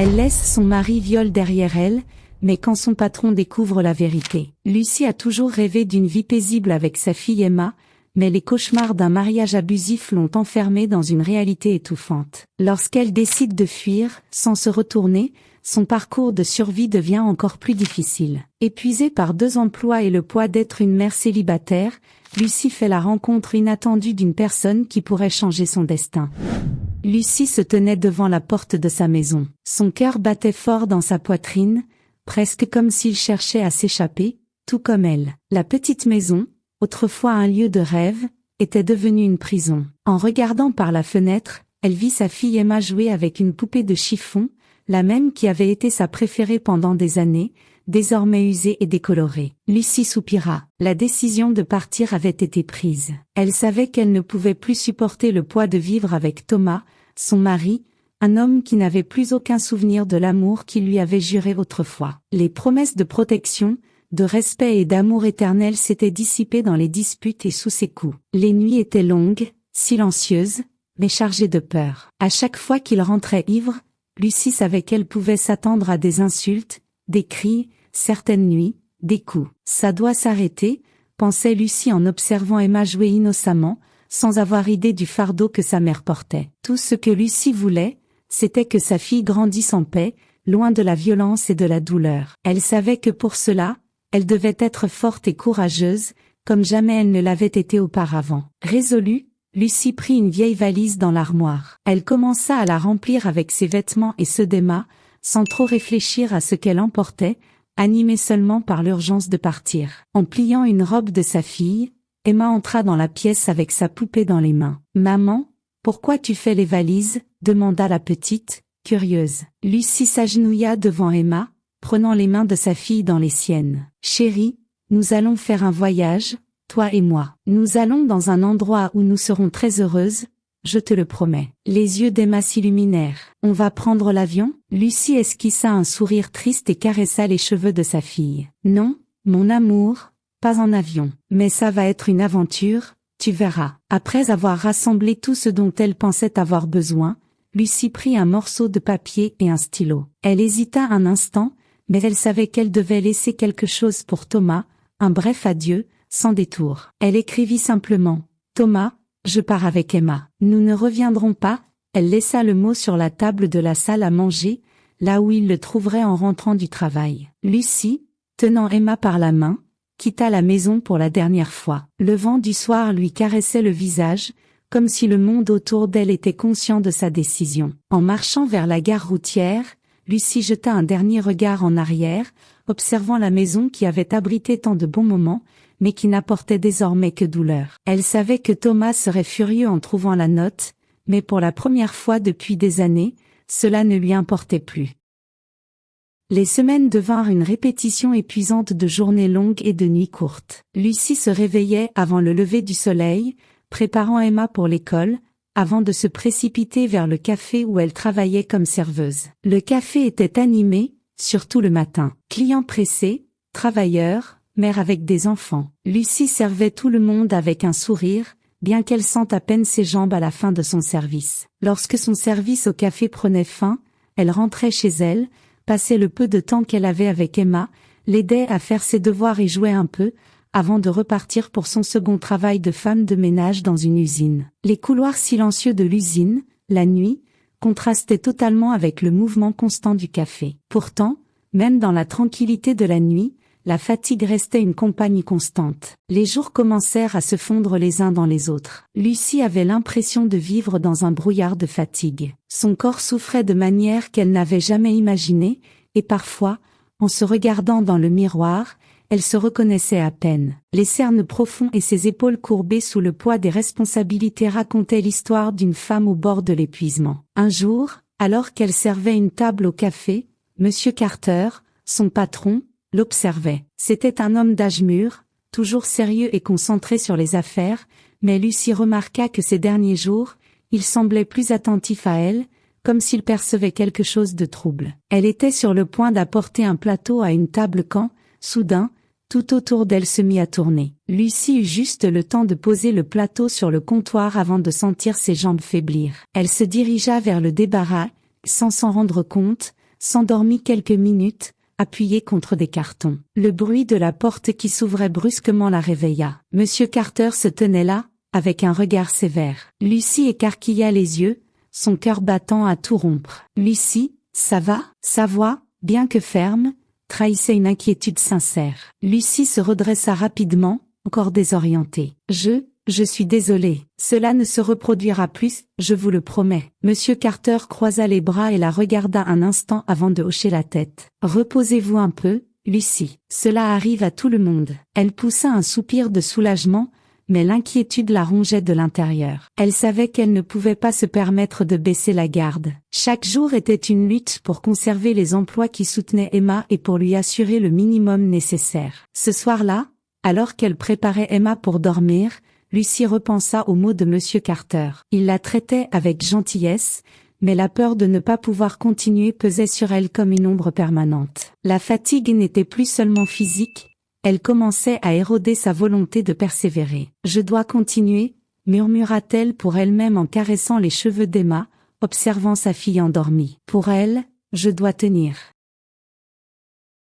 Elle laisse son mari viol derrière elle, mais quand son patron découvre la vérité. Lucie a toujours rêvé d'une vie paisible avec sa fille Emma, mais les cauchemars d'un mariage abusif l'ont enfermée dans une réalité étouffante. Lorsqu'elle décide de fuir, sans se retourner, son parcours de survie devient encore plus difficile. Épuisée par 2 emplois et le poids d'être une mère célibataire, Lucie fait la rencontre inattendue d'une personne qui pourrait changer son destin. Lucie se tenait devant la porte de sa maison. Son cœur battait fort dans sa poitrine, presque comme s'il cherchait à s'échapper, tout comme elle. La petite maison, autrefois un lieu de rêve, était devenue une prison. En regardant par la fenêtre, elle vit sa fille Emma jouer avec une poupée de chiffon, la même qui avait été sa préférée pendant des années, désormais usée et décolorée. Lucie soupira. La décision de partir avait été prise. Elle savait qu'elle ne pouvait plus supporter le poids de vivre avec Thomas, son mari, un homme qui n'avait plus aucun souvenir de l'amour qu'il lui avait juré autrefois. Les promesses de protection, de respect et d'amour éternel s'étaient dissipées dans les disputes et sous ses coups. Les nuits étaient longues, silencieuses, mais chargées de peur. À chaque fois qu'il rentrait ivre, Lucie savait qu'elle pouvait s'attendre à des insultes, des cris, certaines nuits, des coups. Ça doit s'arrêter, pensait Lucie en observant Emma jouer innocemment, sans avoir idée du fardeau que sa mère portait. Tout ce que Lucie voulait, c'était que sa fille grandisse en paix, loin de la violence et de la douleur. Elle savait que pour cela, elle devait être forte et courageuse, comme jamais elle ne l'avait été auparavant. Résolue, Lucie prit une vieille valise dans l'armoire. Elle commença à la remplir avec ses vêtements et ceux d'Emma, sans trop réfléchir à ce qu'elle emportait, animée seulement par l'urgence de partir. En pliant une robe de sa fille, Emma entra dans la pièce avec sa poupée dans les mains. « Maman, pourquoi tu fais les valises ?» demanda la petite, curieuse. Lucie s'agenouilla devant Emma, prenant les mains de sa fille dans les siennes. « Chérie, nous allons faire un voyage, toi et moi. Nous allons dans un endroit où nous serons très heureuses, je te le promets. » Les yeux d'Emma s'illuminèrent. « On va prendre l'avion ?» Lucie esquissa un sourire triste et caressa les cheveux de sa fille. « Non, mon amour, pas en avion. Mais ça va être une aventure, tu verras. » Après avoir rassemblé tout ce dont elle pensait avoir besoin, Lucie prit un morceau de papier et un stylo. Elle hésita un instant, mais elle savait qu'elle devait laisser quelque chose pour Thomas, un bref adieu, sans détour. Elle écrivit simplement « Thomas, je pars avec Emma. Nous ne reviendrons pas ». Elle laissa le mot sur la table de la salle à manger, là où il le trouverait en rentrant du travail. Lucie, tenant Emma par la main, quitta la maison pour la dernière fois. Le vent du soir lui caressait le visage, comme si le monde autour d'elle était conscient de sa décision. En marchant vers la gare routière, Lucie jeta un dernier regard en arrière, observant la maison qui avait abrité tant de bons moments, mais qui n'apportait désormais que douleur. Elle savait que Thomas serait furieux en trouvant la note, mais pour la première fois depuis des années, cela ne lui importait plus. Les semaines devinrent une répétition épuisante de journées longues et de nuits courtes. Lucie se réveillait avant le lever du soleil, préparant Emma pour l'école, avant de se précipiter vers le café où elle travaillait comme serveuse. Le café était animé, surtout le matin. Clients pressés, travailleurs, mères avec des enfants. Lucie servait tout le monde avec un sourire, bien qu'elle sente à peine ses jambes à la fin de son service. Lorsque son service au café prenait fin, elle rentrait chez elle, passait le peu de temps qu'elle avait avec Emma, l'aidait à faire ses devoirs et jouait un peu, avant de repartir pour son second travail de femme de ménage dans une usine. Les couloirs silencieux de l'usine, la nuit, contrastaient totalement avec le mouvement constant du café. Pourtant, même dans la tranquillité de la nuit, la fatigue restait une compagne constante. Les jours commencèrent à se fondre les uns dans les autres. Lucie avait l'impression de vivre dans un brouillard de fatigue. Son corps souffrait de manière qu'elle n'avait jamais imaginée, et parfois, en se regardant dans le miroir, elle se reconnaissait à peine. Les cernes profonds et ses épaules courbées sous le poids des responsabilités racontaient l'histoire d'une femme au bord de l'épuisement. Un jour, alors qu'elle servait une table au café, Monsieur Carter, son patron, l'observait. C'était un homme d'âge mûr, toujours sérieux et concentré sur les affaires, mais Lucie remarqua que ces derniers jours, il semblait plus attentif à elle, comme s'il percevait quelque chose de trouble. Elle était sur le point d'apporter un plateau à une table quand, soudain, tout autour d'elle se mit à tourner. Lucie eut juste le temps de poser le plateau sur le comptoir avant de sentir ses jambes faiblir. Elle se dirigea vers le débarras, sans s'en rendre compte, s'endormit quelques minutes, appuyée contre des cartons. Le bruit de la porte qui s'ouvrait brusquement la réveilla. Monsieur Carter se tenait là, avec un regard sévère. Lucie écarquilla les yeux, son cœur battant à tout rompre. « Lucie, ça va ?» Sa voix, bien que ferme, trahissait une inquiétude sincère. Lucie se redressa rapidement, encore désorientée. « Je suis désolée. Cela ne se reproduira plus, je vous le promets. » Monsieur Carter croisa les bras et la regarda un instant avant de hocher la tête. « Reposez-vous un peu, Lucie. Cela arrive à tout le monde. » Elle poussa un soupir de soulagement, mais l'inquiétude la rongeait de l'intérieur. Elle savait qu'elle ne pouvait pas se permettre de baisser la garde. Chaque jour était une lutte pour conserver les emplois qui soutenaient Emma et pour lui assurer le minimum nécessaire. Ce soir-là, alors qu'elle préparait Emma pour dormir, Lucie repensa aux mots de Monsieur Carter. Il la traitait avec gentillesse, mais la peur de ne pas pouvoir continuer pesait sur elle comme une ombre permanente. La fatigue n'était plus seulement physique, elle commençait à éroder sa volonté de persévérer. « Je dois continuer », murmura-t-elle pour elle-même en caressant les cheveux d'Emma, observant sa fille endormie. « Pour elle, je dois tenir. »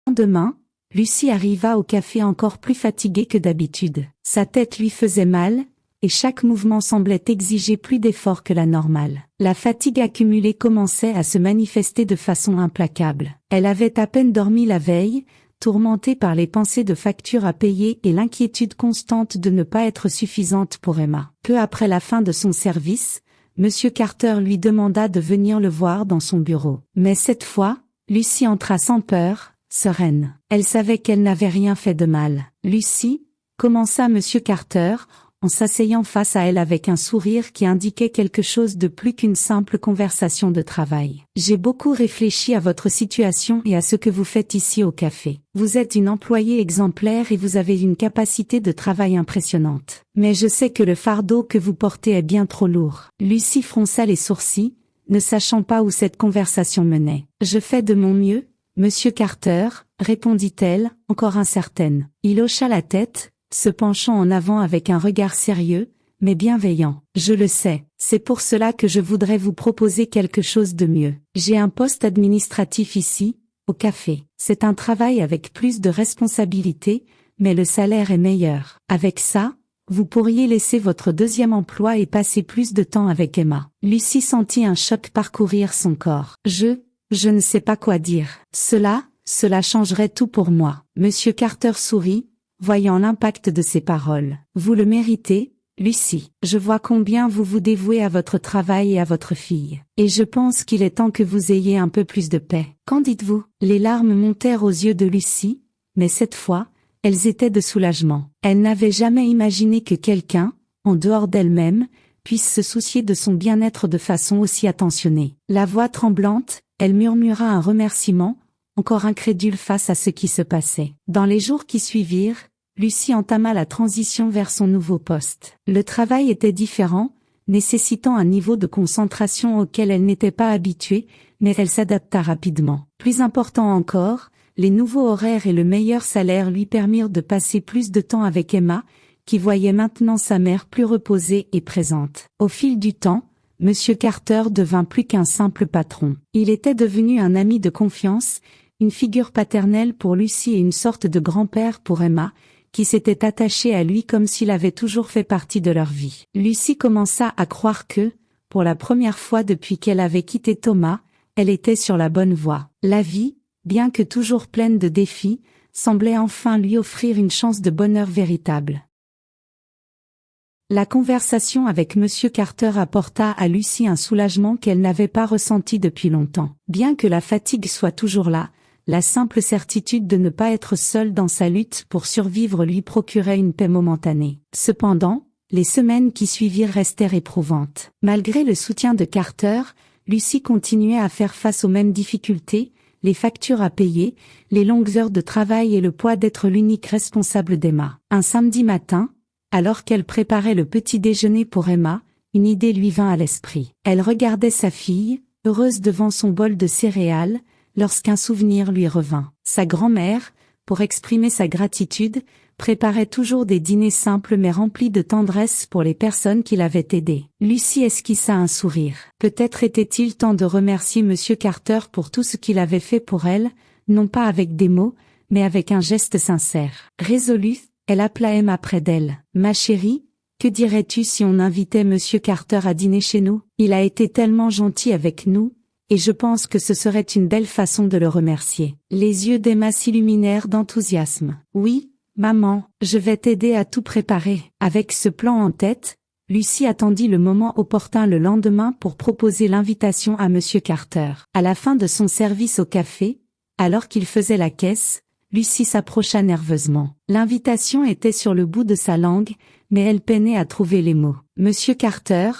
Le lendemain, Lucie arriva au café encore plus fatiguée que d'habitude. Sa tête lui faisait mal, et chaque mouvement semblait exiger plus d'efforts que la normale. La fatigue accumulée commençait à se manifester de façon implacable. Elle avait à peine dormi la veille, tourmentée par les pensées de factures à payer et l'inquiétude constante de ne pas être suffisante pour Emma. Peu après la fin de son service, Monsieur Carter lui demanda de venir le voir dans son bureau. Mais cette fois, Lucie entra sans peur, sereine. Elle savait qu'elle n'avait rien fait de mal. « Lucie », commença Monsieur Carter, en s'asseyant face à elle avec un sourire qui indiquait quelque chose de plus qu'une simple conversation de travail. « J'ai beaucoup réfléchi à votre situation et à ce que vous faites ici au café. Vous êtes une employée exemplaire et vous avez une capacité de travail impressionnante. Mais je sais que le fardeau que vous portez est bien trop lourd. » Lucie fronça les sourcils, ne sachant pas où cette conversation menait. « Je fais de mon mieux, Monsieur Carter, » répondit-elle, encore incertaine. Il hocha la tête, se penchant en avant avec un regard sérieux, mais bienveillant. « Je le sais, c'est pour cela que je voudrais vous proposer quelque chose de mieux. J'ai un poste administratif ici, au café. C'est un travail avec plus de responsabilités, mais le salaire est meilleur. Avec ça, vous pourriez laisser votre deuxième emploi et passer plus de temps avec Emma. » Lucie sentit un choc parcourir son corps. « Je ne sais pas quoi dire. Cela changerait tout pour moi. » Monsieur Carter sourit, voyant l'impact de ses paroles. « Vous le méritez, Lucie. Je vois combien vous vous dévouez à votre travail et à votre fille. Et je pense qu'il est temps que vous ayez un peu plus de paix. Qu'en dites-vous » Les larmes montèrent aux yeux de Lucie, mais cette fois, elles étaient de soulagement. Elle n'avait jamais imaginé que quelqu'un, en dehors d'elle-même, puisse se soucier de son bien-être de façon aussi attentionnée. La voix tremblante, elle murmura un remerciement, encore incrédule face à ce qui se passait. Dans les jours qui suivirent, Lucie entama la transition vers son nouveau poste. Le travail était différent, nécessitant un niveau de concentration auquel elle n'était pas habituée, mais elle s'adapta rapidement. Plus important encore, les nouveaux horaires et le meilleur salaire lui permirent de passer plus de temps avec Emma, qui voyait maintenant sa mère plus reposée et présente. Au fil du temps, Monsieur Carter devint plus qu'un simple patron. Il était devenu un ami de confiance, une figure paternelle pour Lucie et une sorte de grand-père pour Emma, qui s'était attaché à lui comme s'il avait toujours fait partie de leur vie. Lucie commença à croire que, pour la première fois depuis qu'elle avait quitté Thomas, elle était sur la bonne voie. La vie, bien que toujours pleine de défis, semblait enfin lui offrir une chance de bonheur véritable. La conversation avec Monsieur Carter apporta à Lucie un soulagement qu'elle n'avait pas ressenti depuis longtemps. Bien que la fatigue soit toujours là, la simple certitude de ne pas être seule dans sa lutte pour survivre lui procurait une paix momentanée. Cependant, les semaines qui suivirent restèrent éprouvantes. Malgré le soutien de Carter, Lucie continuait à faire face aux mêmes difficultés, les factures à payer, les longues heures de travail et le poids d'être l'unique responsable d'Emma. Un samedi matin, alors qu'elle préparait le petit déjeuner pour Emma, une idée lui vint à l'esprit. Elle regardait sa fille, heureuse devant son bol de céréales, lorsqu'un souvenir lui revint. Sa grand-mère, pour exprimer sa gratitude, préparait toujours des dîners simples mais remplis de tendresse pour les personnes qui l'avaient aidé. Lucy esquissa un sourire. Peut-être était-il temps de remercier Monsieur Carter pour tout ce qu'il avait fait pour elle, non pas avec des mots, mais avec un geste sincère. Résolue, elle appela Emma près d'elle. « Ma chérie, que dirais-tu si on invitait Monsieur Carter à dîner chez nous? Il a été tellement gentil avec nous, et je pense que ce serait une belle façon de le remercier. » Les yeux d'Emma s'illuminèrent d'enthousiasme. « Oui, maman, je vais t'aider à tout préparer. » Avec ce plan en tête, Lucy attendit le moment opportun le lendemain pour proposer l'invitation à Monsieur Carter. À la fin de son service au café, alors qu'il faisait la caisse, Lucy s'approcha nerveusement. L'invitation était sur le bout de sa langue, mais elle peinait à trouver les mots. « Monsieur Carter,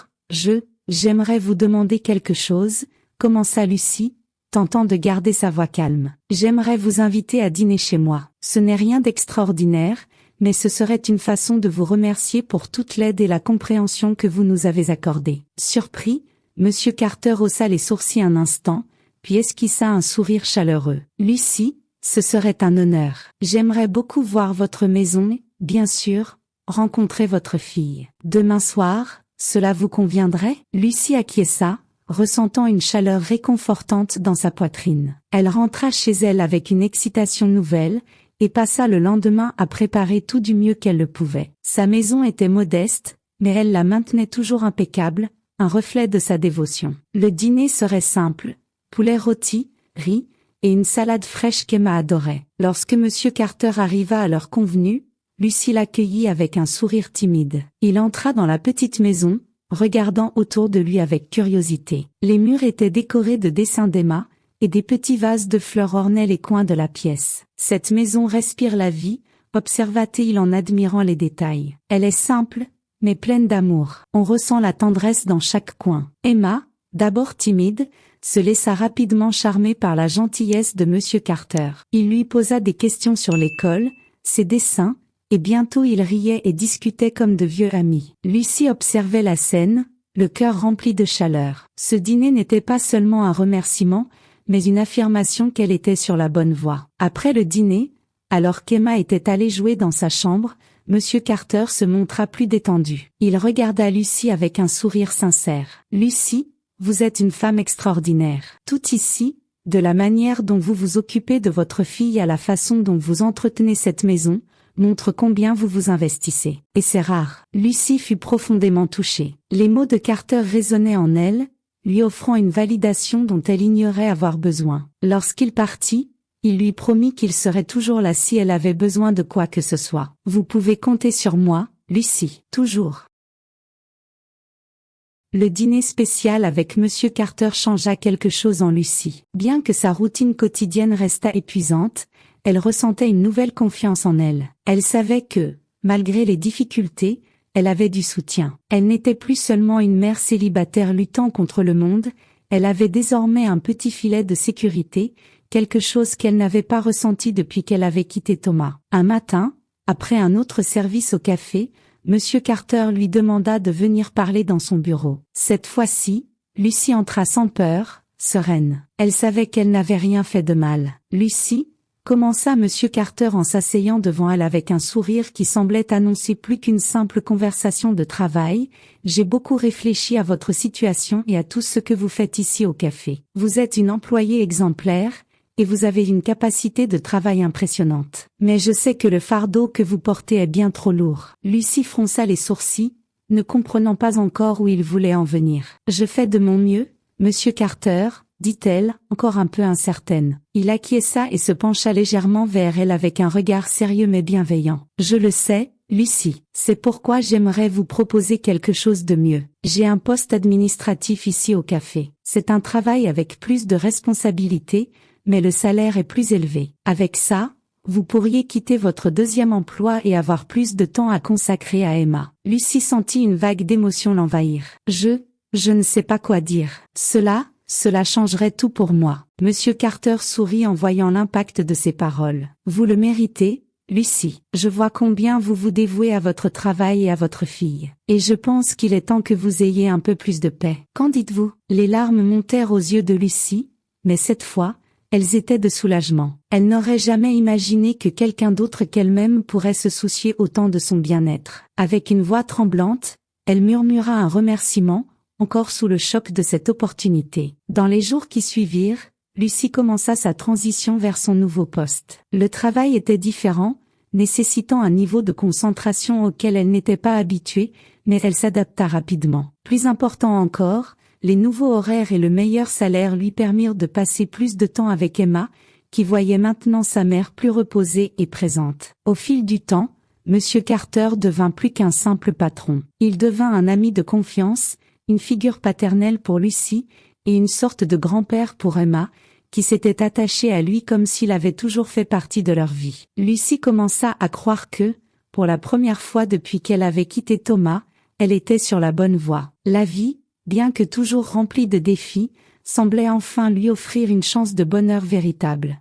j'aimerais vous demander quelque chose, » commença Lucy, tentant de garder sa voix calme. « J'aimerais vous inviter à dîner chez moi. Ce n'est rien d'extraordinaire, mais ce serait une façon de vous remercier pour toute l'aide et la compréhension que vous nous avez accordées. » Surpris, Monsieur Carter haussa les sourcils un instant, puis esquissa un sourire chaleureux. « Lucy, ce serait un honneur. J'aimerais beaucoup voir votre maison, bien sûr, rencontrer votre fille. Demain soir, cela vous conviendrait? » Lucy acquiesça, ressentant une chaleur réconfortante dans sa poitrine. Elle rentra chez elle avec une excitation nouvelle, et passa le lendemain à préparer tout du mieux qu'elle le pouvait. Sa maison était modeste, mais elle la maintenait toujours impeccable, un reflet de sa dévotion. Le dîner serait simple, poulet rôti, riz, et une salade fraîche qu'Emma adorait. Lorsque Monsieur Carter arriva à l'heure convenue, Lucy l'accueillit avec un sourire timide. Il entra dans la petite maison, regardant autour de lui avec curiosité. Les murs étaient décorés de dessins d'Emma, et des petits vases de fleurs ornaient les coins de la pièce. « Cette maison respire la vie », observa-t-il en admirant les détails. « Elle est simple, mais pleine d'amour. On ressent la tendresse dans chaque coin. » Emma, d'abord timide, se laissa rapidement charmer par la gentillesse de Monsieur Carter. Il lui posa des questions sur l'école, ses dessins, et bientôt ils riaient et discutaient comme de vieux amis. Lucy observait la scène, le cœur rempli de chaleur. Ce dîner n'était pas seulement un remerciement, mais une affirmation qu'elle était sur la bonne voie. Après le dîner, alors qu'Emma était allée jouer dans sa chambre, Monsieur Carter se montra plus détendu. Il regarda Lucy avec un sourire sincère. « Lucy, vous êtes une femme extraordinaire. Tout ici, de la manière dont vous vous occupez de votre fille à la façon dont vous entretenez cette maison, montre combien vous vous investissez. Et c'est rare. » Lucy fut profondément touchée. Les mots de Carter résonnaient en elle, lui offrant une validation dont elle ignorait avoir besoin. Lorsqu'il partit, il lui promit qu'il serait toujours là si elle avait besoin de quoi que ce soit. « Vous pouvez compter sur moi, Lucy, toujours. » Le dîner spécial avec Monsieur Carter changea quelque chose en Lucy. Bien que sa routine quotidienne restât épuisante, elle ressentait une nouvelle confiance en elle. Elle savait que, malgré les difficultés, elle avait du soutien. Elle n'était plus seulement une mère célibataire luttant contre le monde, elle avait désormais un petit filet de sécurité, quelque chose qu'elle n'avait pas ressenti depuis qu'elle avait quitté Thomas. Un matin, après un autre service au café, Monsieur Carter lui demanda de venir parler dans son bureau. Cette fois-ci, Lucy entra sans peur, sereine. Elle savait qu'elle n'avait rien fait de mal. « Lucy », commença Monsieur Carter en s'asseyant devant elle avec un sourire qui semblait annoncer plus qu'une simple conversation de travail, « J'ai beaucoup réfléchi à votre situation et à tout ce que vous faites ici au café. Vous êtes une employée exemplaire, et vous avez une capacité de travail impressionnante. Mais je sais que le fardeau que vous portez est bien trop lourd. » Lucy fronça les sourcils, ne comprenant pas encore où il voulait en venir. « Je fais de mon mieux, Monsieur Carter, » dit-elle, encore un peu incertaine. Il acquiesça et se pencha légèrement vers elle avec un regard sérieux mais bienveillant. « Je le sais, Lucy. C'est pourquoi j'aimerais vous proposer quelque chose de mieux. J'ai un poste administratif ici au café. C'est un travail avec plus de responsabilités, mais le salaire est plus élevé. Avec ça, vous pourriez quitter votre deuxième emploi et avoir plus de temps à consacrer à Emma. » Lucy sentit une vague d'émotion l'envahir. Je ne sais pas quoi dire. Cela changerait tout pour moi. Monsieur Carter sourit en voyant l'impact de ses paroles. « Vous le méritez, Lucy. Je vois combien vous vous dévouez à votre travail et à votre fille. Et je pense qu'il est temps que vous ayez un peu plus de paix. Qu'en dites-vous » Les larmes montèrent aux yeux de Lucy, mais cette fois, elles étaient de soulagement. Elle n'aurait jamais imaginé que quelqu'un d'autre qu'elle-même pourrait se soucier autant de son bien-être. Avec une voix tremblante, elle murmura un remerciement, encore sous le choc de cette opportunité. Dans les jours qui suivirent, Lucie commença sa transition vers son nouveau poste. Le travail était différent, nécessitant un niveau de concentration auquel elle n'était pas habituée, mais elle s'adapta rapidement. Plus important encore, les nouveaux horaires et le meilleur salaire lui permirent de passer plus de temps avec Emma, qui voyait maintenant sa mère plus reposée et présente. Au fil du temps, Monsieur Carter devint plus qu'un simple patron. Il devint un ami de confiance, une figure paternelle pour Lucie, et une sorte de grand-père pour Emma, qui s'était attachée à lui comme s'il avait toujours fait partie de leur vie. Lucie commença à croire que, pour la première fois depuis qu'elle avait quitté Thomas, elle était sur la bonne voie. La vie, bien que toujours remplie de défis, semblait enfin lui offrir une chance de bonheur véritable.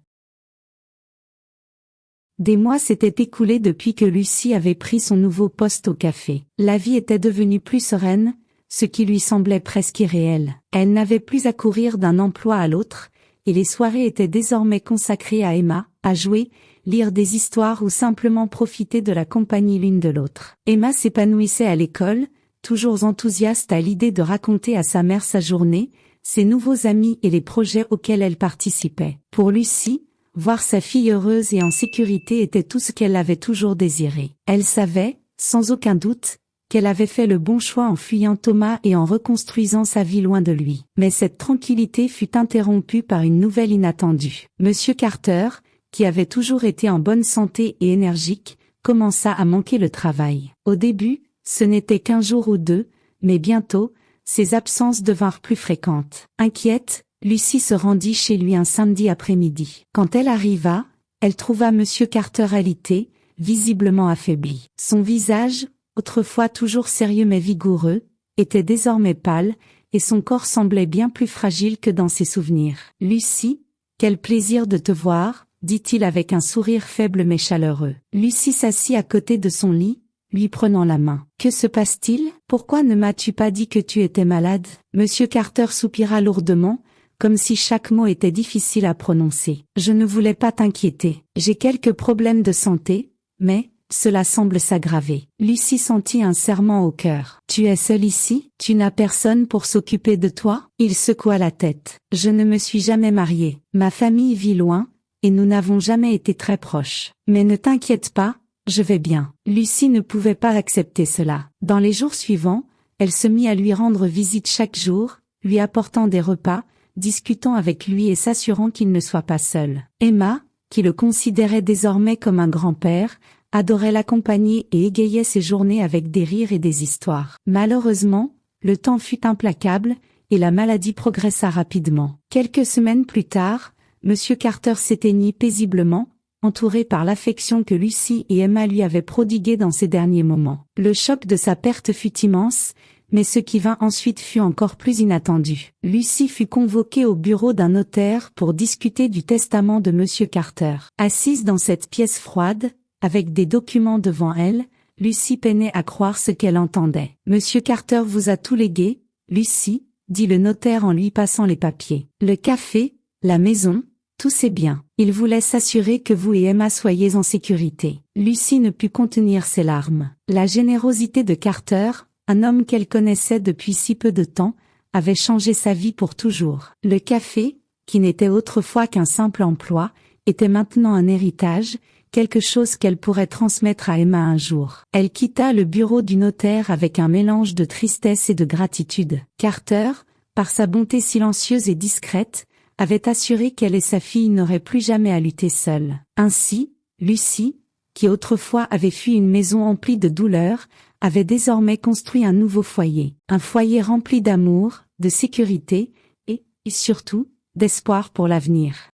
Des mois s'étaient écoulés depuis que Lucie avait pris son nouveau poste au café. La vie était devenue plus sereine, ce qui lui semblait presque irréel. Elle n'avait plus à courir d'un emploi à l'autre, et les soirées étaient désormais consacrées à Emma, à jouer, lire des histoires ou simplement profiter de la compagnie l'une de l'autre. Emma s'épanouissait à l'école, toujours enthousiaste à l'idée de raconter à sa mère sa journée, ses nouveaux amis et les projets auxquels elle participait. Pour Lucie, voir sa fille heureuse et en sécurité était tout ce qu'elle avait toujours désiré. Elle savait, sans aucun doute, qu'elle avait fait le bon choix en fuyant Thomas et en reconstruisant sa vie loin de lui. Mais cette tranquillité fut interrompue par une nouvelle inattendue. Monsieur Carter, qui avait toujours été en bonne santé et énergique, commença à manquer le travail. Au début, ce n'était qu'un jour ou deux, mais bientôt, ses absences devinrent plus fréquentes. Inquiète, Lucie se rendit chez lui un samedi après-midi. Quand elle arriva, elle trouva Monsieur Carter alité, visiblement affaibli. Son visage, autrefois toujours sérieux mais vigoureux, était désormais pâle, et son corps semblait bien plus fragile que dans ses souvenirs. « Lucie, quel plaisir de te voir !» dit-il avec un sourire faible mais chaleureux. Lucie s'assit à côté de son lit, lui prenant la main. « Que se passe-t-il ? Pourquoi ne m'as-tu pas dit que tu étais malade ?» Monsieur Carter soupira lourdement, comme si chaque mot était difficile à prononcer. « Je ne voulais pas t'inquiéter. J'ai quelques problèmes de santé, mais... cela semble s'aggraver. » Lucie sentit un serrement au cœur. « Tu es seule ici ? Tu n'as personne pour s'occuper de toi ?» Il secoua la tête. « Je ne me suis jamais mariée. Ma famille vit loin, et nous n'avons jamais été très proches. Mais ne t'inquiète pas, je vais bien. » Lucie ne pouvait pas accepter cela. Dans les jours suivants, elle se mit à lui rendre visite chaque jour, lui apportant des repas, discutant avec lui et s'assurant qu'il ne soit pas seul. Emma, qui le considérait désormais comme un grand-père, adorait l'accompagner et égayait ses journées avec des rires et des histoires. Malheureusement, le temps fut implacable, et la maladie progressa rapidement. Quelques semaines plus tard, Monsieur Carter s'éteignit paisiblement, entouré par l'affection que Lucie et Emma lui avaient prodiguée dans ces derniers moments. Le choc de sa perte fut immense, mais ce qui vint ensuite fut encore plus inattendu. Lucie fut convoquée au bureau d'un notaire pour discuter du testament de Monsieur Carter. Assise dans cette pièce froide, avec des documents devant elle, Lucie peinait à croire ce qu'elle entendait. « Monsieur Carter vous a tout légué, Lucie, » dit le notaire en lui passant les papiers. « Le café, la maison, tous ses biens. Il voulait s'assurer que vous et Emma soyez en sécurité. » Lucie ne put contenir ses larmes. La générosité de Carter, un homme qu'elle connaissait depuis si peu de temps, avait changé sa vie pour toujours. Le café, qui n'était autrefois qu'un simple emploi, était maintenant un héritage, quelque chose qu'elle pourrait transmettre à Emma un jour. Elle quitta le bureau du notaire avec un mélange de tristesse et de gratitude. Carter, par sa bonté silencieuse et discrète, avait assuré qu'elle et sa fille n'auraient plus jamais à lutter seules. Ainsi, Lucie, qui autrefois avait fui une maison emplie de douleur, avait désormais construit un nouveau foyer. Un foyer rempli d'amour, de sécurité, et surtout, d'espoir pour l'avenir.